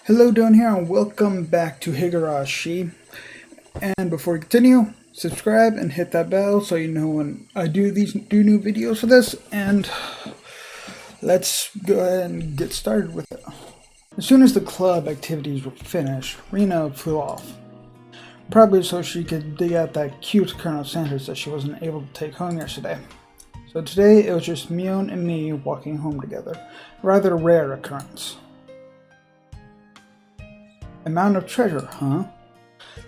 Hello down here and welcome back to Higurashi. And before we continue, subscribe and hit that bell so you know when I do new videos for this. And let's go ahead and get started with it. As soon as the club activities were finished, Rena flew off. Probably so she could dig out that cute Colonel Sanders that she wasn't able to take home yesterday. So today it was just Mion and me walking home together. A rather rare occurrence. Amount of treasure, huh?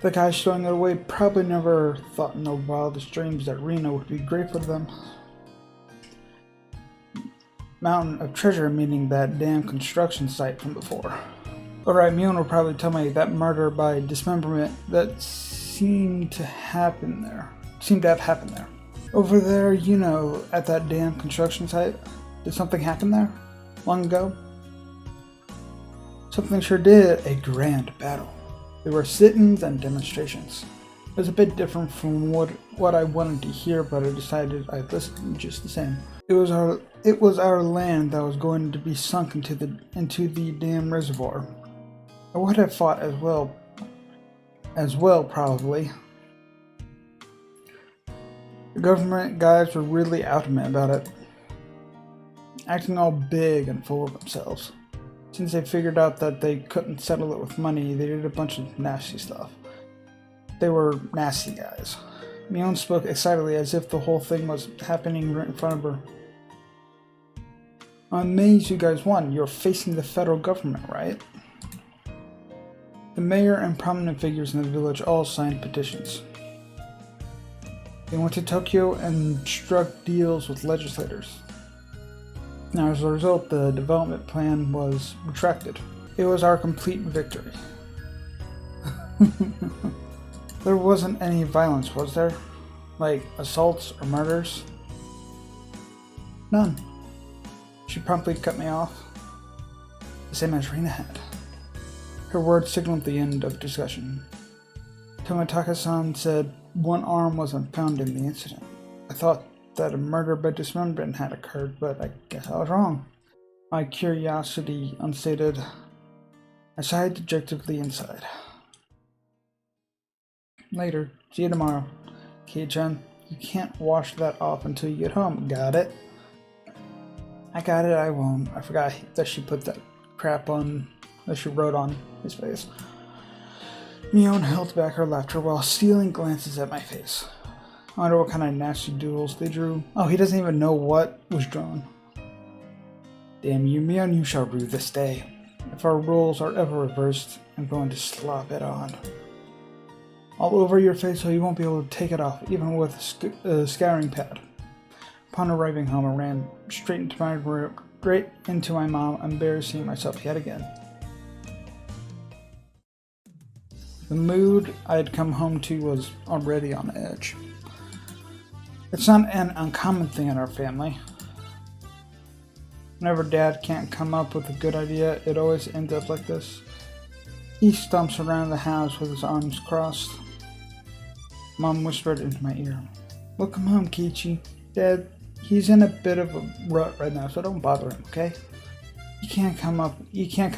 The guy stowing it away probably never thought in their wildest dreams that Rena would be grateful to them. Mountain of treasure meaning that damn construction site from before. Alright, Mion will probably tell me that murder by dismemberment that seemed to have happened there. Over there, you know, at that damn construction site. Did something happen there? Long ago? Something sure did. A grand battle. There were sit-ins and demonstrations. It was a bit different from what I wanted to hear, but I decided I'd listen just the same. It was our land that was going to be sunk into the damn reservoir. I would have fought as well probably. The government guys were really adamant about it, acting all big and full of themselves. Since they figured out that they couldn't settle it with money, they did a bunch of nasty stuff. They were nasty guys. Mion spoke excitedly as if the whole thing was happening right in front of her. I'm amazed you guys won. You're facing the federal government, right? The mayor and prominent figures in the village all signed petitions. They went to Tokyo and struck deals with legislators. Now, as a result, the development plan was retracted. It was our complete victory. There wasn't any violence, was there? Like assaults or murders? None. She promptly cut me off. The same as Rena had. Her words signaled the end of discussion. Tomitaka-san said one arm wasn't found in the incident. I thought that a murder by dismemberment had occurred, but I guess I was wrong. My curiosity unsated, I sighed dejectedly inside. Later. See you tomorrow. Kei-chan, you can't wash that off until you get home. Got it? I got it, I won't. I forgot that she put that crap on, that she wrote on his face. Mion held back her laughter while stealing glances at my face. I wonder what kind of nasty doodles they drew. Oh, he doesn't even know what was drawn. Damn you, Mion, you shall rue this day. If our roles are ever reversed, I'm going to slop it on. All over your face so you won't be able to take it off, even with a scouring pad. Upon arriving home, I ran straight into my room, straight into my mom, embarrassing myself yet again. The mood I had come home to was already on edge. It's not an uncommon thing in our family. Whenever Dad can't come up with a good idea, it always ends up like this. He stomps around the house with his arms crossed. Mom whispered into my ear, "Welcome home, Kichi. Dad, he's in a bit of a rut right now, so don't bother him, okay? You can't come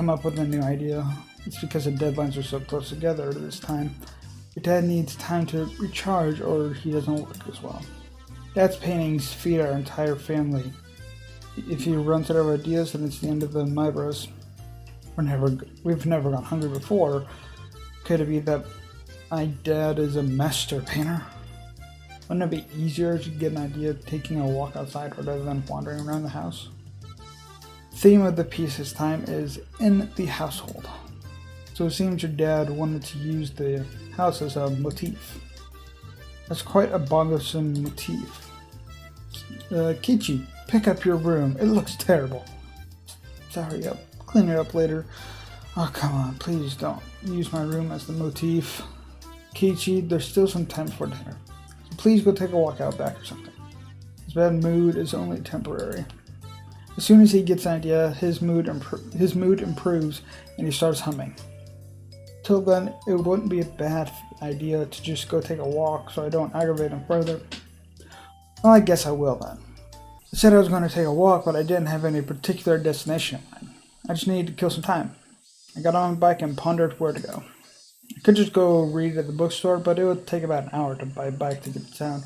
up with a new idea. It's because the deadlines are so close together this time. Your dad needs time to recharge or he doesn't work as well. Dad's paintings feed our entire family. If he runs out of ideas, then it's the end of the Mybros. We've never gone hungry before. Could it be that my dad is a master painter? Wouldn't it be easier to get an idea taking a walk outside rather than wandering around the house?" The theme of the piece this time is in the household. So it seems your dad wanted to use the house as a motif. That's quite a bothersome motif. Kichi, pick up your room. It looks terrible. Sorry, I'll clean it up later. Oh, come on, please don't use my room as the motif. Kichi, there's still some time before dinner. So please go take a walk out back or something. His bad mood is only temporary. As soon as he gets an idea, his mood improves and he starts humming. Till then, it wouldn't be a bad idea to just go take a walk so I don't aggravate him further. Well, I guess I will then. I said I was going to take a walk, but I didn't have any particular destination in mind. I just needed to kill some time. I got on my bike and pondered where to go. I could just go read at the bookstore, but it would take about an hour to buy a bike to get to town.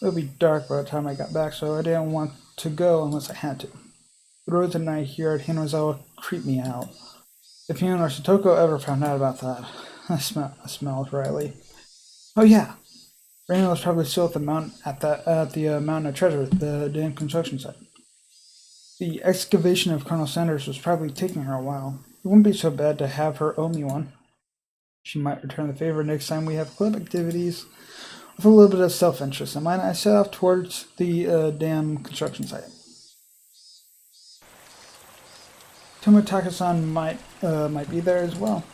It would be dark by the time I got back, so I didn't want to go unless I had to. The roads at night here at Hinozawa creep me out. If you or Satoko ever found out about that, I smell dryly. Oh yeah, Rena was probably still at the mountain of treasure, the damn construction site. The excavation of Colonel Sanders was probably taking her a while. It wouldn't be so bad to have her owe me one. She might return the favor next time we have club activities. With a little bit of self-interest in mind, I set off towards the damn construction site. Tomitaka-san might be there as well.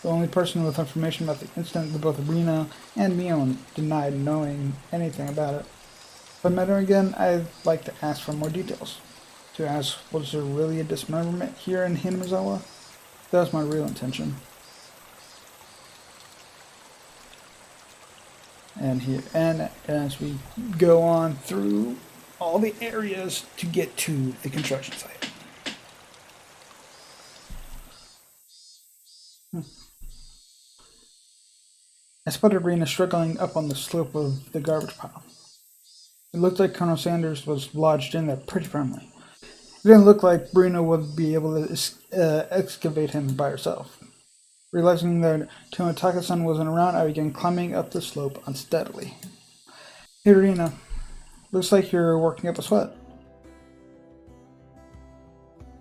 The only person with information about the incident that both Rena and Mion denied knowing anything about it. If I met her again, I'd like to ask for more details. To ask, was there really a dismemberment here in Hinazawa? That was my real intention. And as we go on through all the areas to get to the construction site. I spotted Rena struggling up on the slope of the garbage pile. It looked like Colonel Sanders was lodged in there pretty firmly. It didn't look like Rena would be able to excavate him by herself. Realizing that Tomitaka-san wasn't around, I began climbing up the slope unsteadily. Hey Rena, looks like you're working up a sweat.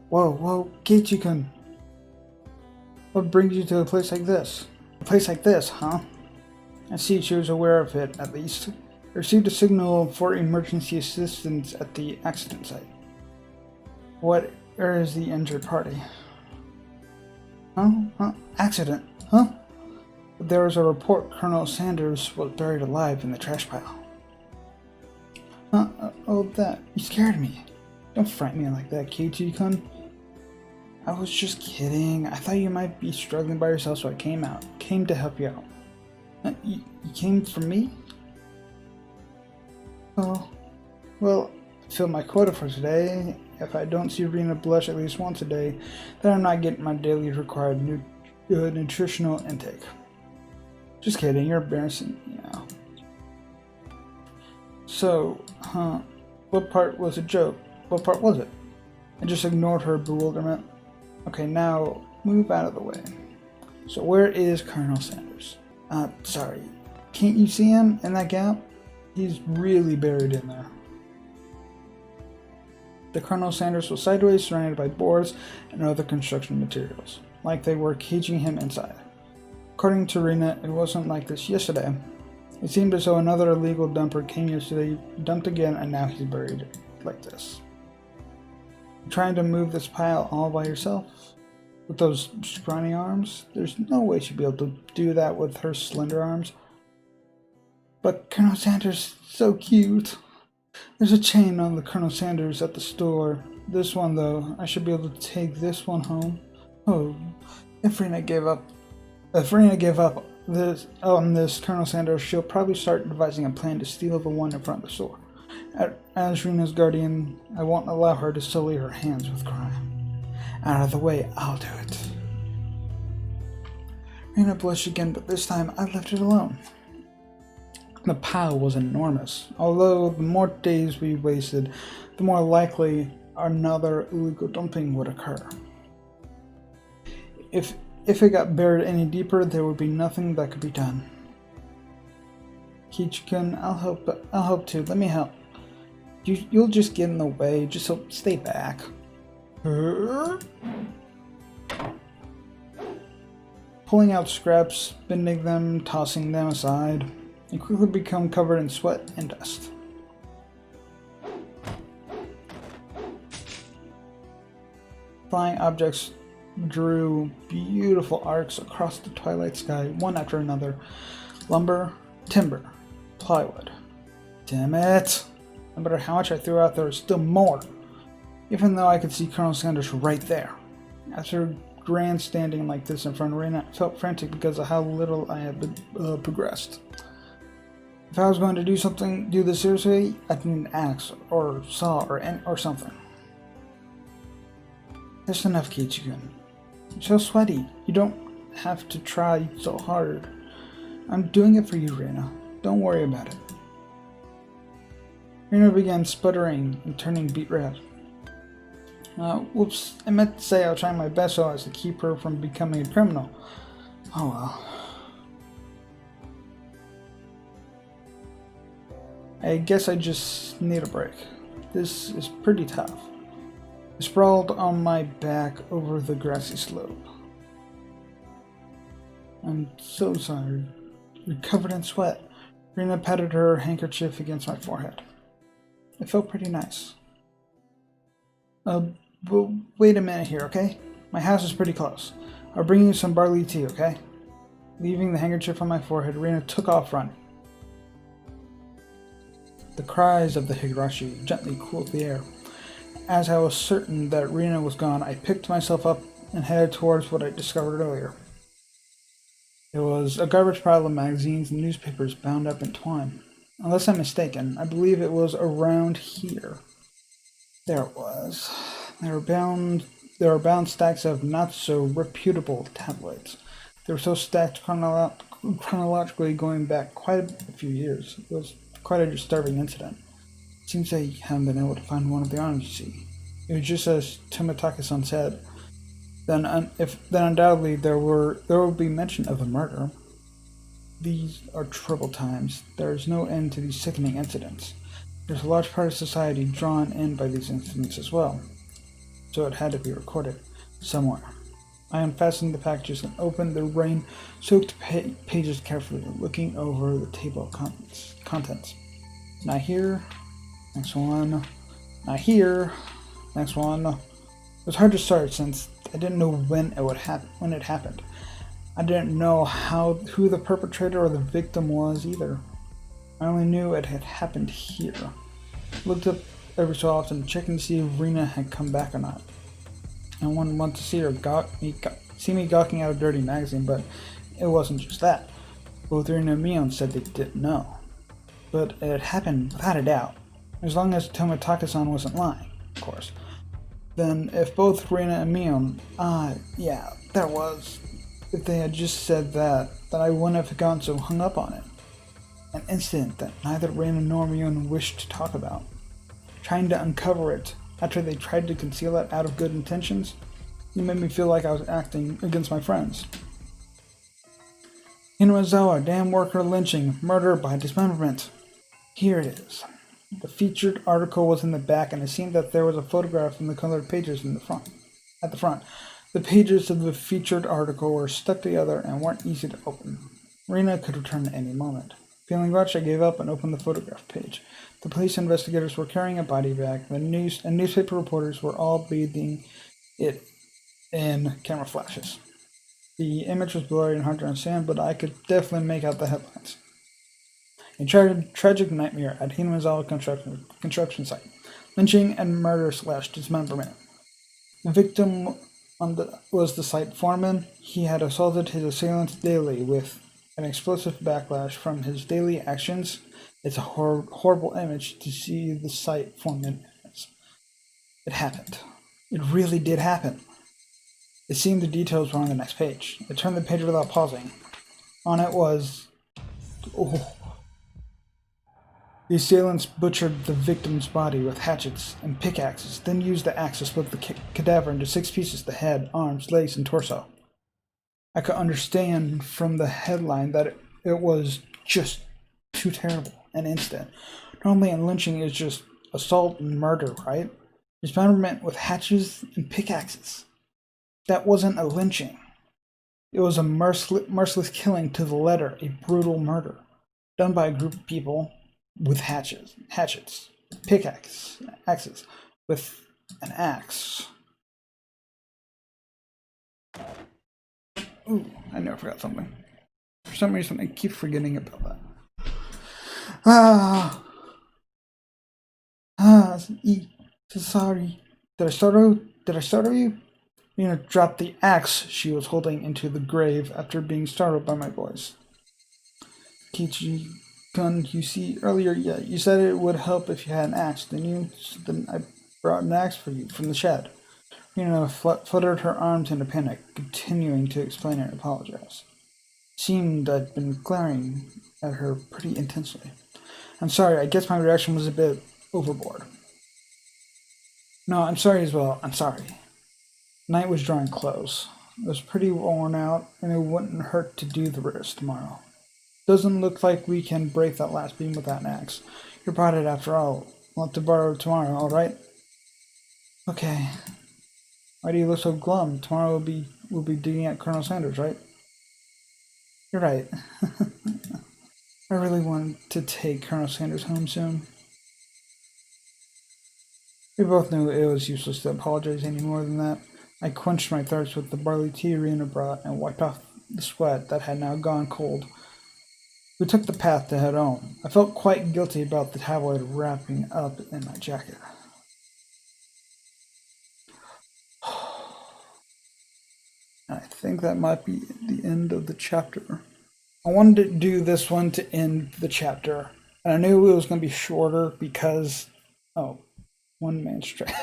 Whoa, Kichi-kun. What brings you to a place like this? A place like this, huh? I see she was aware of it, at least. I received a signal for emergency assistance at the accident site. Where is the injured party? Huh? Accident? Huh? There was a report Colonel Sanders was buried alive in the trash pile. Huh? Oh, that. You scared me. Don't frighten me like that, Kichi-kun. I was just kidding. I thought you might be struggling by yourself, so I came to help you out. You came for me? Oh, well, I filled my quota for today. If I don't see Rena blush at least once a day, then I'm not getting my daily required nutritional intake. Just kidding, you're embarrassing, So, what part was a joke? What part was it? I just ignored her bewilderment. Okay, now move out of the way. So where is Colonel Sanders? Sorry. Can't you see him in that gap? He's really buried in there. The Colonel Sanders was sideways, surrounded by boards and other construction materials, like they were caging him inside. According to Rena, it wasn't like this yesterday. It seemed as though another illegal dumper came yesterday, dumped again, and now he's buried like this. You're trying to move this pile all by yourself? With those scrawny arms? There's no way she'd be able to do that with her slender arms. But Colonel Sanders is so cute. There's a chain on the Colonel Sanders at the store. This one, though, I should be able to take this one home. Oh, if Rena gave up this Colonel Sanders, she'll probably start devising a plan to steal the one in front of the store. As Rena's guardian, I won't allow her to sully her hands with crime. Out of the way, I'll do it. Rena blushed again, but this time I left it alone. The pile was enormous. Although the more days we wasted, the more likely another illegal dumping would occur. If it got buried any deeper, there would be nothing that could be done. Kichi-kun, I'll help too. Let me help. You'll just get in the way. Just stay back. Pulling out scraps, bending them, tossing them aside, and quickly become covered in sweat and dust. Flying objects drew beautiful arcs across the twilight sky, one after another. Lumber, timber, plywood. Damn it! No matter how much I threw out, there was still more. Even though I could see Colonel Sanders right there. After grandstanding like this in front of Rena, I felt frantic because of how little I had progressed. If I was going to do this seriously, I'd need an axe or saw or something. That's enough, Kichi-kun. You're so sweaty. You don't have to try so hard. I'm doing it for you, Rena. Don't worry about it. Rena began sputtering and turning beet red. Whoops, I meant to say I'll try my best so as to keep her from becoming a criminal. Oh well. I guess I just need a break. This is pretty tough. I sprawled on my back over the grassy slope. I'm so sorry. You're covered in sweat. Rena patted her handkerchief against my forehead. It felt pretty nice. But wait a minute here, okay? My house is pretty close. I'll bring you some barley tea, okay? Leaving the handkerchief on my forehead, Rena took off running. The cries of the Higurashi gently cooled the air. As I was certain that Rena was gone, I picked myself up and headed towards what I discovered earlier. It was a garbage pile of magazines and newspapers bound up in twine. Unless I'm mistaken, I believe it was around here. There it was. There were bound stacks of not-so-reputable tabloids. They were so stacked chronologically going back quite a few years. It was quite a disturbing incident. It seems they haven't been able to find one of the arms, you see. It was just as Tomitake-san said. Then undoubtedly there will be mention of a murder. These are troubled times. There is no end to these sickening incidents. There's a large part of society drawn in by these incidents as well. So it had to be recorded somewhere. I unfastened the packages and opened the rain-soaked pages carefully, looking over the table of contents. Not here. Next one. Not here. Next one. It was hard to start since I didn't know when it happened. I didn't know who the perpetrator or the victim was either. I only knew it had happened here. Looked up every so often, checking to see if Rena had come back or not. I wouldn't want to see her see me gawking at a dirty magazine, but it wasn't just that. Both Rena and Mion said they didn't know. But it had happened without a doubt. As long as Tomitake-san wasn't lying, of course. Then if both Rena and Mion, yeah, there was. If they had just said that, then I wouldn't have gotten so hung up on it. An incident that neither Rena nor Mion wished to talk about. Trying to uncover it after they tried to conceal it out of good intentions, it made me feel like I was acting against my friends. Hinazawa, dam worker lynching, murder by dismemberment. Here it is. The featured article was in the back, and it seemed that there was a photograph in the colored pages at the front. The pages of the featured article were stuck together and weren't easy to open. Rena could return at any moment. Feeling rushed, I gave up and opened the photograph page. The police investigators were carrying a body bag. The newspaper reporters were all bathing it in camera flashes. The image was blurry and hard to understand, but I could definitely make out the headlines. A tragic nightmare at Hinazawa construction site. Lynching and murder/dismemberment. The victim was the site foreman. He had assaulted his assailants daily with an explosive backlash from his daily actions. It's a horrible image to see the site foreman. It happened. It really did happen. It seemed the details were on the next page. I turned the page without pausing. On it was... Oh. The assailants butchered the victim's body with hatchets and pickaxes, then used the axe to split the cadaver into 6 pieces: the head, arms, legs, and torso. I could understand from the headline that it was just too terrible an incident. Normally in lynching is just assault and murder, right? Dismemberment with hatchets and pickaxes. That wasn't a lynching. It was a merciless killing to the letter, a brutal murder, done by a group of people with hatchets, axes, with an axe. Ooh, I never forgot something. For some reason, I keep forgetting about that. Sorry. Did I startle you? Rena dropped the axe she was holding into the grave after being startled by my voice. Kichi-kun, you see, earlier, yeah, you said it would help if you had an axe, didn't you? Then I brought an axe for you from the shed. fluttered her arms in a panic, continuing to explain and apologize. It seemed I'd been glaring at her pretty intensely. I'm sorry, I guess my reaction was a bit overboard. No, I'm sorry as well. I'm sorry. Night was drawing close. I was pretty worn out, and it wouldn't hurt to do the rest tomorrow. Doesn't look like we can break that last beam without an axe. You brought it after all. We'll have to borrow it tomorrow, alright? Okay. Why do you look so glum? Tomorrow we'll be digging at Colonel Sanders, right? You're right. I really want to take Colonel Sanders home soon. We both knew it was useless to apologize any more than that. I quenched my thirst with the barley tea Rena brought and wiped off the sweat that had now gone cold. We took the path to head home. I felt quite guilty about the tabloid wrapping up in my jacket. I think that might be the end of the chapter. I wanted to do this one to end the chapter. And I knew it was going to be shorter because... Oh, one man's trash.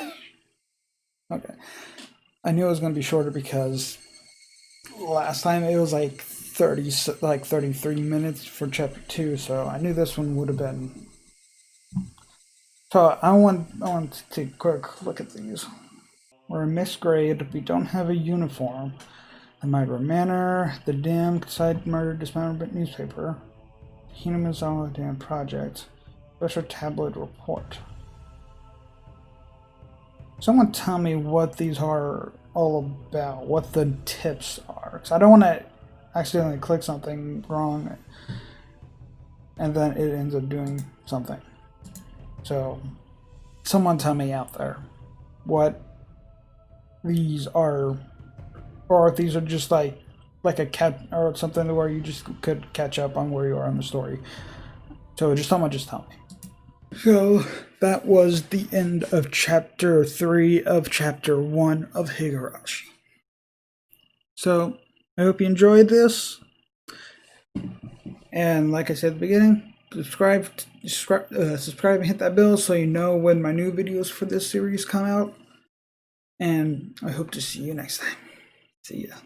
Okay. I knew it was going to be shorter because last time it was like 33 minutes for chapter 2, so I knew this one would have been. So I want to take a quick look at these. We're a mixed grade, we don't have a uniform. The Migra Manor, the damn side murder dismemberment newspaper, Hinamizawa Dam Project, special tabloid report. Someone tell me what these are all about, what the tips are. Because I don't want to accidentally click something wrong and then it ends up doing something. So, someone tell me out there what these are, or if these are just like a cat or something where you just could catch up on where you are in the story. So someone just tell me. So that was the end of chapter 3 of chapter 1 of Higurashi. So I hope you enjoyed this. And like I said at the beginning, subscribe and hit that bell so you know when my new videos for this series come out. And I hope to see you next time. See ya.